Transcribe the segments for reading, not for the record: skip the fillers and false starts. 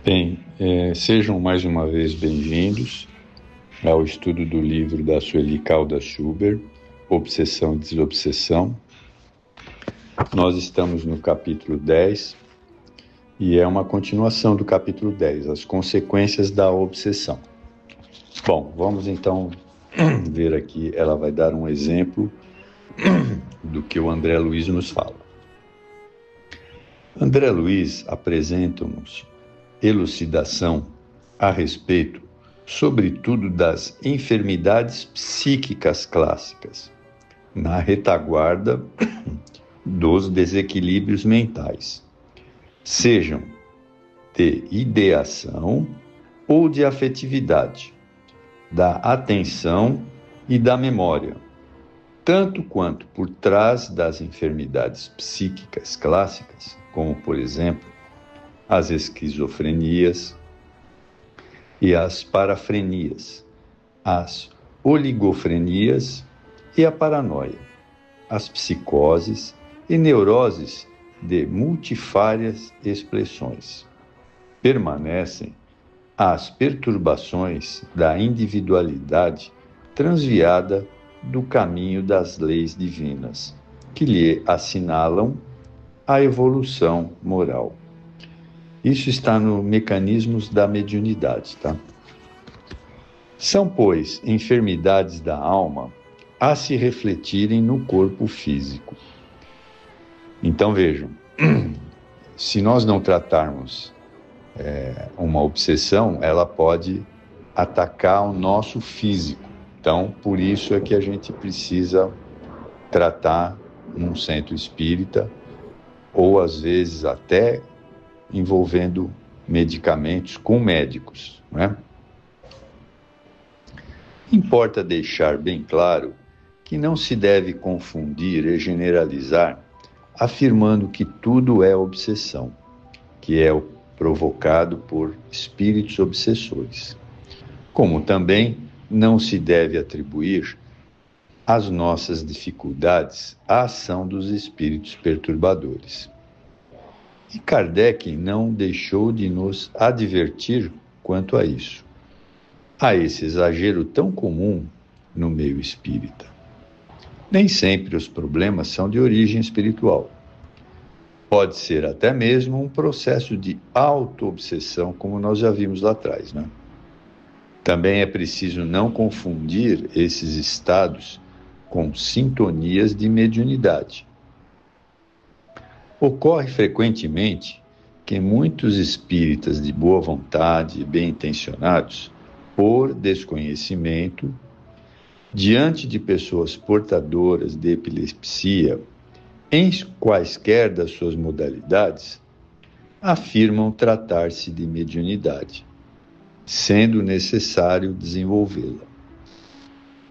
Bem, sejam mais uma vez bem-vindos ao estudo do livro da Sueli Caldas Schubert, Obsessão e Desobsessão. Nós estamos no capítulo 10 e é uma continuação do capítulo 10, as consequências da obsessão. Bom, vamos então ver aqui, ela vai dar um exemplo do que o André Luiz nos fala. André Luiz apresenta-nos elucidação a respeito, sobretudo, das enfermidades psíquicas clássicas, na retaguarda dos desequilíbrios mentais, sejam de ideação ou de afetividade, da atenção e da memória, tanto quanto por trás das enfermidades psíquicas clássicas, como, por exemplo, as esquizofrenias e as parafrenias, as oligofrenias e a paranoia, as psicoses e neuroses de multifárias expressões. Permanecem as perturbações da individualidade transviada do caminho das leis divinas, que lhe assinalam a evolução moral. Isso está no Mecanismos da Mediunidade, tá? São, pois, enfermidades da alma a se refletirem no corpo físico. Então, vejam, se nós não tratarmos uma obsessão, ela pode atacar o nosso físico. Então, por isso é que a gente precisa tratar num centro espírita, ou às vezes até envolvendo medicamentos com médicos, né? Importa deixar bem claro que não se deve confundir e generalizar afirmando que tudo é obsessão, que é provocado por espíritos obsessores. Como também não se deve atribuir as nossas dificuldades à ação dos espíritos perturbadores. E Kardec não deixou de nos advertir quanto a isso, a esse exagero tão comum no meio espírita. Nem sempre os problemas são de origem espiritual. Pode ser até mesmo um processo de auto-obsessão, como nós já vimos lá atrás, né? Também é preciso não confundir esses estados com sintonias de mediunidade. Ocorre frequentemente que muitos espíritas de boa vontade e bem-intencionados, por desconhecimento, diante de pessoas portadoras de epilepsia, em quaisquer das suas modalidades, afirmam tratar-se de mediunidade, sendo necessário desenvolvê-la.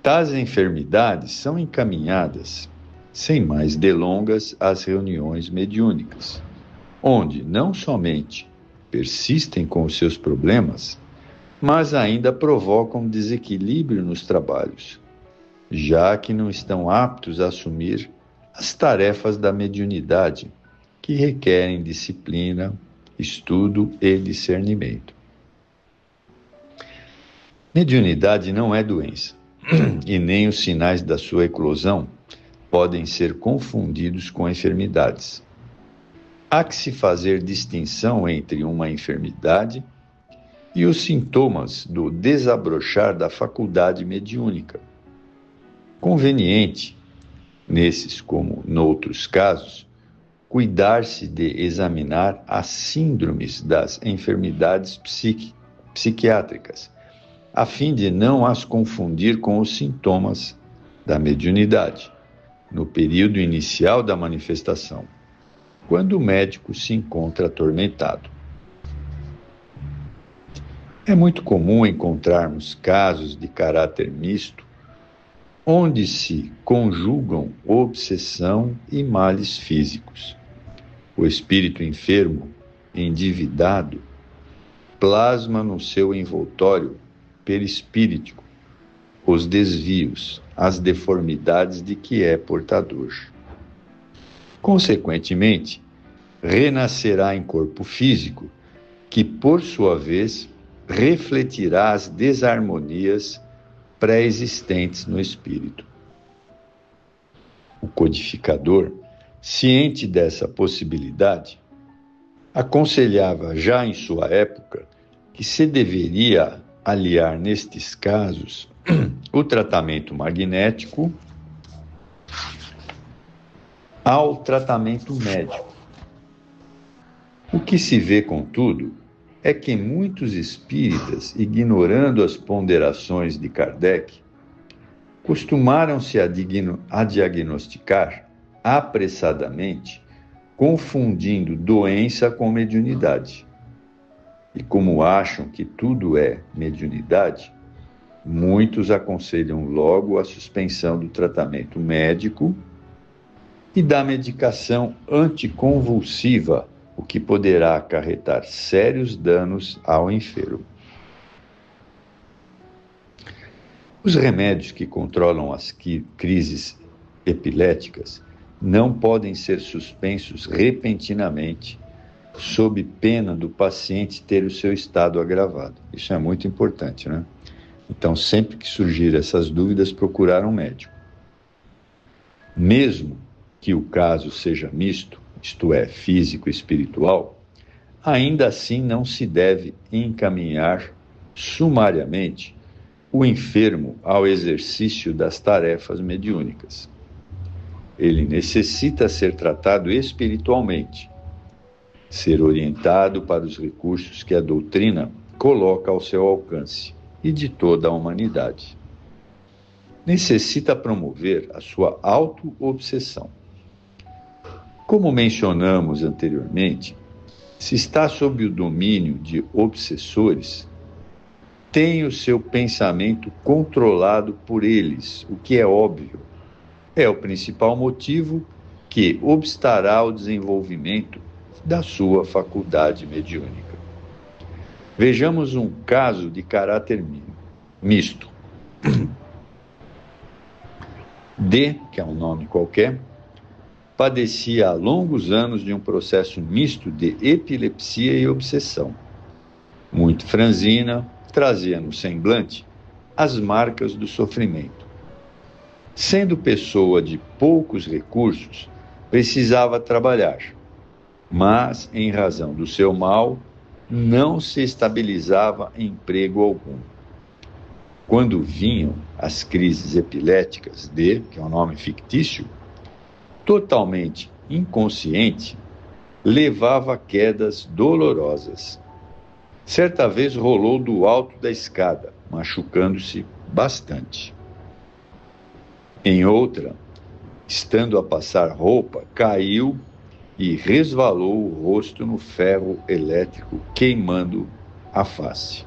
Tais enfermidades são encaminhadas, sem mais delongas, às reuniões mediúnicas, onde não somente persistem com os seus problemas, mas ainda provocam desequilíbrio nos trabalhos, já que não estão aptos a assumir as tarefas da mediunidade, que requerem disciplina, estudo e discernimento. Mediunidade não é doença, e nem os sinais da sua eclosão podem ser confundidos com enfermidades. Há que se fazer distinção entre uma enfermidade e os sintomas do desabrochar da faculdade mediúnica. Conveniente, nesses como noutros casos, cuidar-se de examinar as síndromes das enfermidades psiquiátricas, a fim de não as confundir com os sintomas da mediunidade, no período inicial da manifestação, quando o médico se encontra atormentado. É muito comum encontrarmos casos de caráter misto, onde se conjugam obsessão e males físicos. O espírito enfermo, endividado, plasma no seu envoltório perispíritico os desvios, as deformidades de que é portador. Consequentemente, renascerá em corpo físico que, por sua vez, refletirá as desarmonias pré-existentes no espírito. O codificador, ciente dessa possibilidade, aconselhava já em sua época que se deveria aliar nestes casos o tratamento magnético ao tratamento médico. O que se vê, contudo, é que muitos espíritas, ignorando as ponderações de Kardec, costumaram-se a diagnosticar apressadamente, confundindo doença com mediunidade. E como acham que tudo é mediunidade, muitos aconselham logo a suspensão do tratamento médico e da medicação anticonvulsiva, o que poderá acarretar sérios danos ao enfermo. Os remédios que controlam as crises epiléticas não podem ser suspensos repentinamente, sob pena do paciente ter o seu estado agravado. Isso é muito importante, né? Então, sempre que surgir essas dúvidas, procurar um médico. Mesmo que o caso seja misto, isto é, físico e espiritual, ainda assim não se deve encaminhar sumariamente o enfermo ao exercício das tarefas mediúnicas. Ele necessita ser tratado espiritualmente, ser orientado para os recursos que a doutrina coloca ao seu alcance e de toda a humanidade. Necessita promover a sua auto-obsessão. Como mencionamos anteriormente, se está sob o domínio de obsessores, tem o seu pensamento controlado por eles, o que é óbvio. É o principal motivo que obstará ao desenvolvimento da sua faculdade mediúnica. Vejamos um caso de caráter misto. D, que é um nome qualquer, padecia há longos anos de um processo misto de epilepsia e obsessão. Muito franzina, trazia no semblante as marcas do sofrimento. Sendo pessoa de poucos recursos, precisava trabalhar, mas, em razão do seu mal, não se estabilizava em emprego algum. Quando vinham as crises epiléticas D, que é um nome fictício, totalmente inconsciente, levava a quedas dolorosas. Certa vez rolou do alto da escada, machucando-se bastante. Em outra, estando a passar roupa, caiu e resvalou o rosto no ferro elétrico, queimando a face.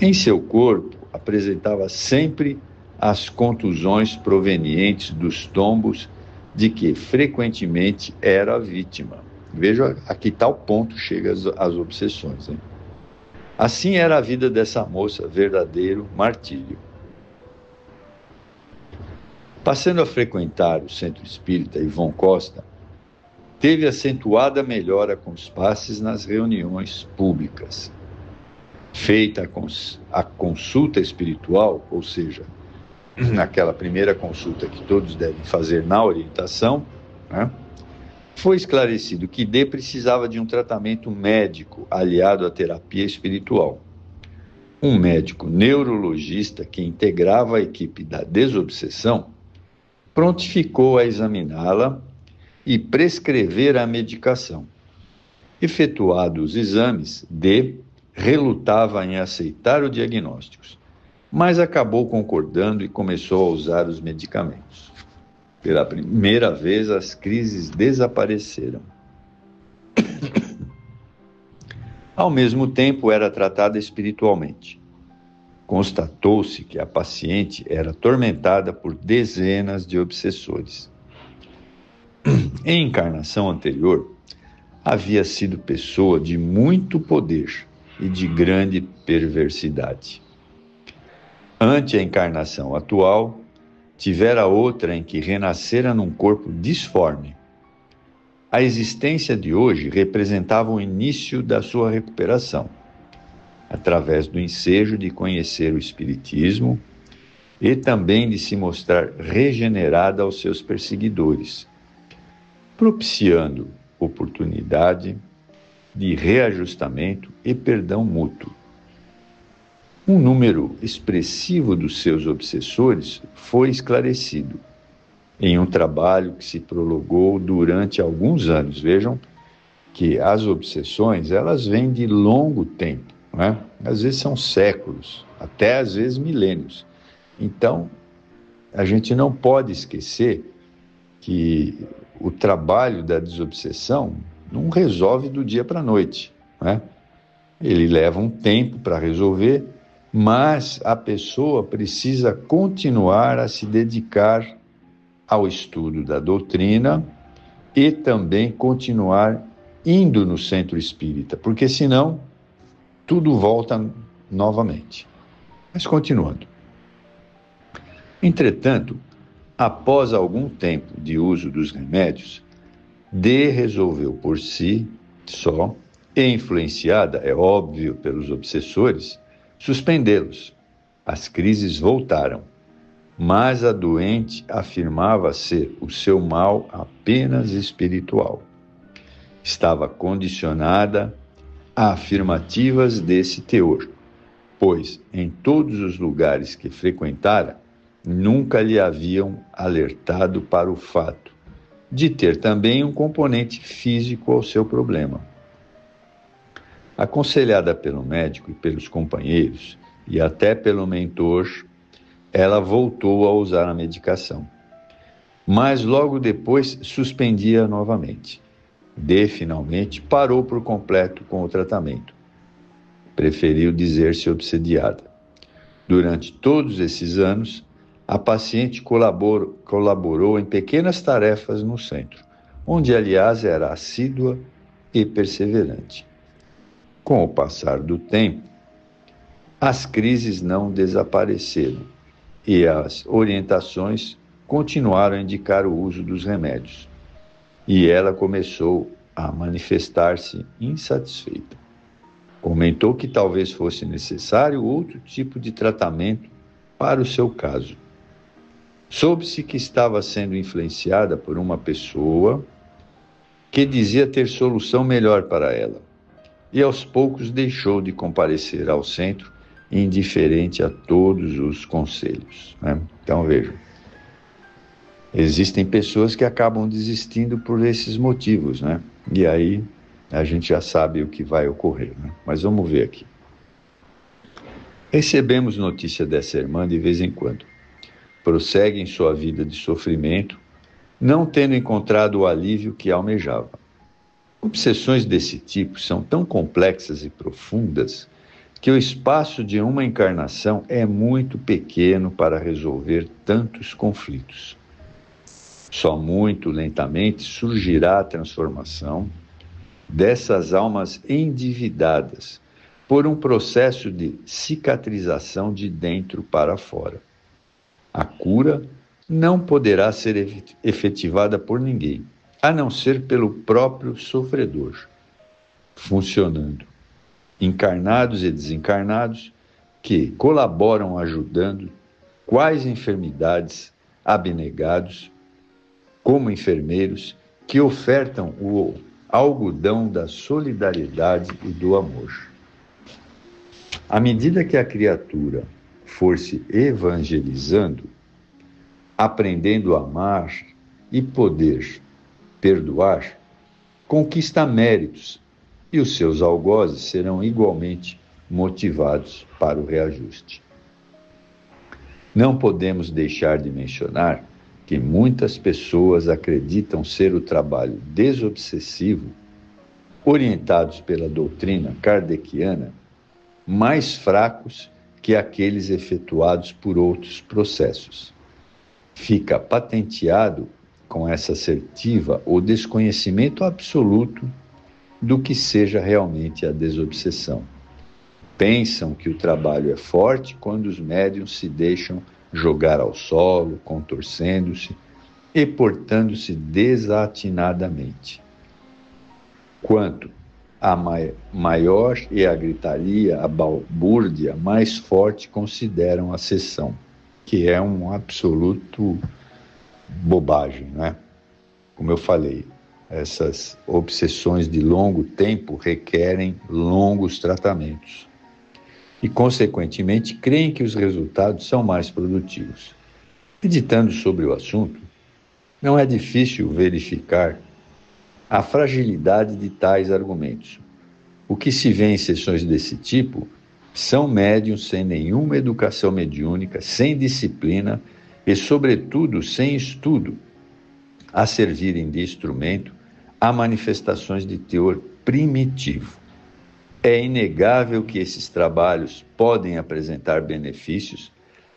Em seu corpo, apresentava sempre as contusões provenientes dos tombos de que frequentemente era vítima. Veja a que tal ponto chegam as obsessões, hein? Assim era a vida dessa moça, verdadeiro martírio. Passando a frequentar o Centro Espírita Ivon Costa, teve acentuada melhora com os passes nas reuniões públicas. Feita a consulta espiritual, ou seja, naquela primeira consulta que todos devem fazer na orientação, né, foi esclarecido que D precisava de um tratamento médico aliado à terapia espiritual. Um médico neurologista que integrava a equipe da desobsessão prontificou a examiná-la e prescrever a medicação. Efetuados os exames, D relutava em aceitar o diagnóstico, mas acabou concordando e começou a usar os medicamentos. Pela primeira vez, as crises desapareceram. Ao mesmo tempo, era tratada espiritualmente. Constatou-se que a paciente era atormentada por dezenas de obsessores. Em encarnação anterior, havia sido pessoa de muito poder e de grande perversidade. Ante a encarnação atual, tivera outra em que renascera num corpo disforme. A existência de hoje representava o início da sua recuperação, através do ensejo de conhecer o Espiritismo e também de se mostrar regenerada aos seus perseguidores, propiciando oportunidade de reajustamento e perdão mútuo. Um número expressivo dos seus obsessores foi esclarecido em um trabalho que se prolongou durante alguns anos. Vejam que as obsessões, elas vêm de longo tempo, né? Às vezes são séculos, até às vezes milênios. Então, a gente não pode esquecer que o trabalho da desobsessão não resolve do dia para a noite, né? Ele leva um tempo para resolver, mas a pessoa precisa continuar a se dedicar ao estudo da doutrina e também continuar indo no centro espírita, porque senão tudo volta novamente. Mas continuando. Entretanto, após algum tempo de uso dos remédios, D resolveu por si só, e influenciada, é óbvio, pelos obsessores, suspendê-los. As crises voltaram, mas a doente afirmava ser o seu mal apenas espiritual. Estava condicionada a afirmativas desse teor, pois em todos os lugares que frequentara, nunca lhe haviam alertado para o fato de ter também um componente físico ao seu problema. Aconselhada pelo médico e pelos companheiros, e até pelo mentor, ela voltou a usar a medicação. Mas logo depois suspendia novamente. D, finalmente, parou por completo com o tratamento. Preferiu dizer-se obsediada. Durante todos esses anos, a paciente colaborou em pequenas tarefas no centro, onde, aliás, era assídua e perseverante. Com o passar do tempo, as crises não desapareceram e as orientações continuaram a indicar o uso dos remédios. E ela começou a manifestar-se insatisfeita. Comentou que talvez fosse necessário outro tipo de tratamento para o seu caso. Soube-se que estava sendo influenciada por uma pessoa que dizia ter solução melhor para ela, e aos poucos deixou de comparecer ao centro, indiferente a todos os conselhos, né? Então, vejam, existem pessoas que acabam desistindo por esses motivos, né? E aí a gente já sabe o que vai ocorrer, né? Mas vamos ver aqui. Recebemos notícia dessa irmã de vez em quando. Prossegue em sua vida de sofrimento, não tendo encontrado o alívio que almejava. Obsessões desse tipo são tão complexas e profundas que o espaço de uma encarnação é muito pequeno para resolver tantos conflitos. Só muito lentamente surgirá a transformação dessas almas endividadas por um processo de cicatrização de dentro para fora. A cura não poderá ser efetivada por ninguém, a não ser pelo próprio sofredor, funcionando, encarnados e desencarnados, que colaboram ajudando quais enfermidades, abnegados, como enfermeiros, que ofertam o algodão da solidariedade e do amor. À medida que a criatura for se evangelizando, aprendendo a amar e poder perdoar, conquista méritos e os seus algozes serão igualmente motivados para o reajuste. Não podemos deixar de mencionar que muitas pessoas acreditam ser o trabalho desobsessivo, orientados pela doutrina kardeciana, mais fracos que aqueles efetuados por outros processos. Fica patenteado com essa assertiva o desconhecimento absoluto do que seja realmente a desobsessão. Pensam que o trabalho é forte quando os médiuns se deixam jogar ao solo, contorcendo-se e portando-se desatinadamente, quanto a maior e a gritaria, a balbúrdia mais forte consideram a sessão, que é um absoluto bobagem, né? Como eu falei, essas obsessões de longo tempo requerem longos tratamentos e, consequentemente, creem que os resultados são mais produtivos. Meditando sobre o assunto, não é difícil verificar a fragilidade de tais argumentos. O que se vê em sessões desse tipo são médiuns sem nenhuma educação mediúnica, sem disciplina e, sobretudo, sem estudo, a servirem de instrumento a manifestações de teor primitivo. É inegável que esses trabalhos podem apresentar benefícios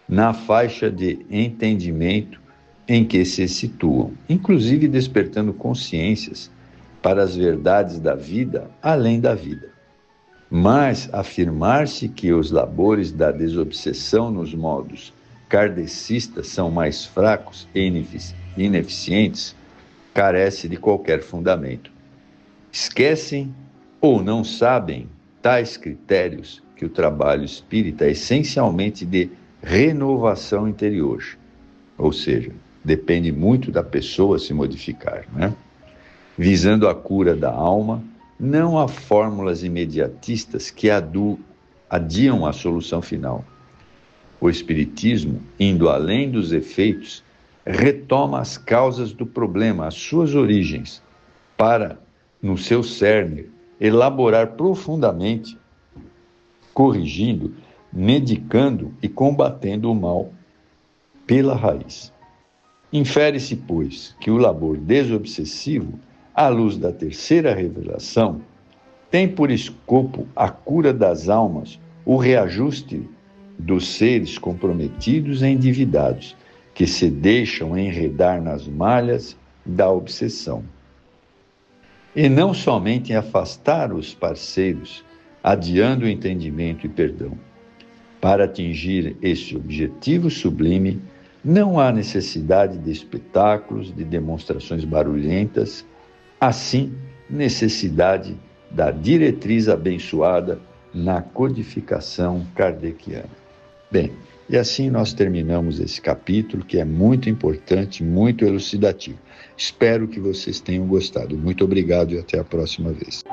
na faixa de entendimento em que se situam, inclusive despertando consciências para as verdades da vida além da vida. Mas afirmar-se que os labores da desobsessão nos modos kardecistas são mais fracos e ineficientes carece de qualquer fundamento. Esquecem ou não sabem tais critérios que o trabalho espírita é essencialmente de renovação interior, ou seja, depende muito da pessoa se modificar, né? Visando a cura da alma, não há fórmulas imediatistas que adiam a solução final. O Espiritismo, indo além dos efeitos, retoma as causas do problema, as suas origens, para, no seu cerne, elaborar profundamente, corrigindo, medicando e combatendo o mal pela raiz. Infere-se, pois, que o labor desobsessivo, à luz da terceira revelação, tem por escopo a cura das almas, o reajuste dos seres comprometidos e endividados, que se deixam enredar nas malhas da obsessão. E não somente afastar os parceiros, adiando o entendimento e perdão. Para atingir esse objetivo sublime, não há necessidade de espetáculos, de demonstrações barulhentas, assim, necessidade da diretriz abençoada na codificação kardeciana. Bem, e assim nós terminamos esse capítulo, que é muito importante, muito elucidativo. Espero que vocês tenham gostado. Muito obrigado e até a próxima vez.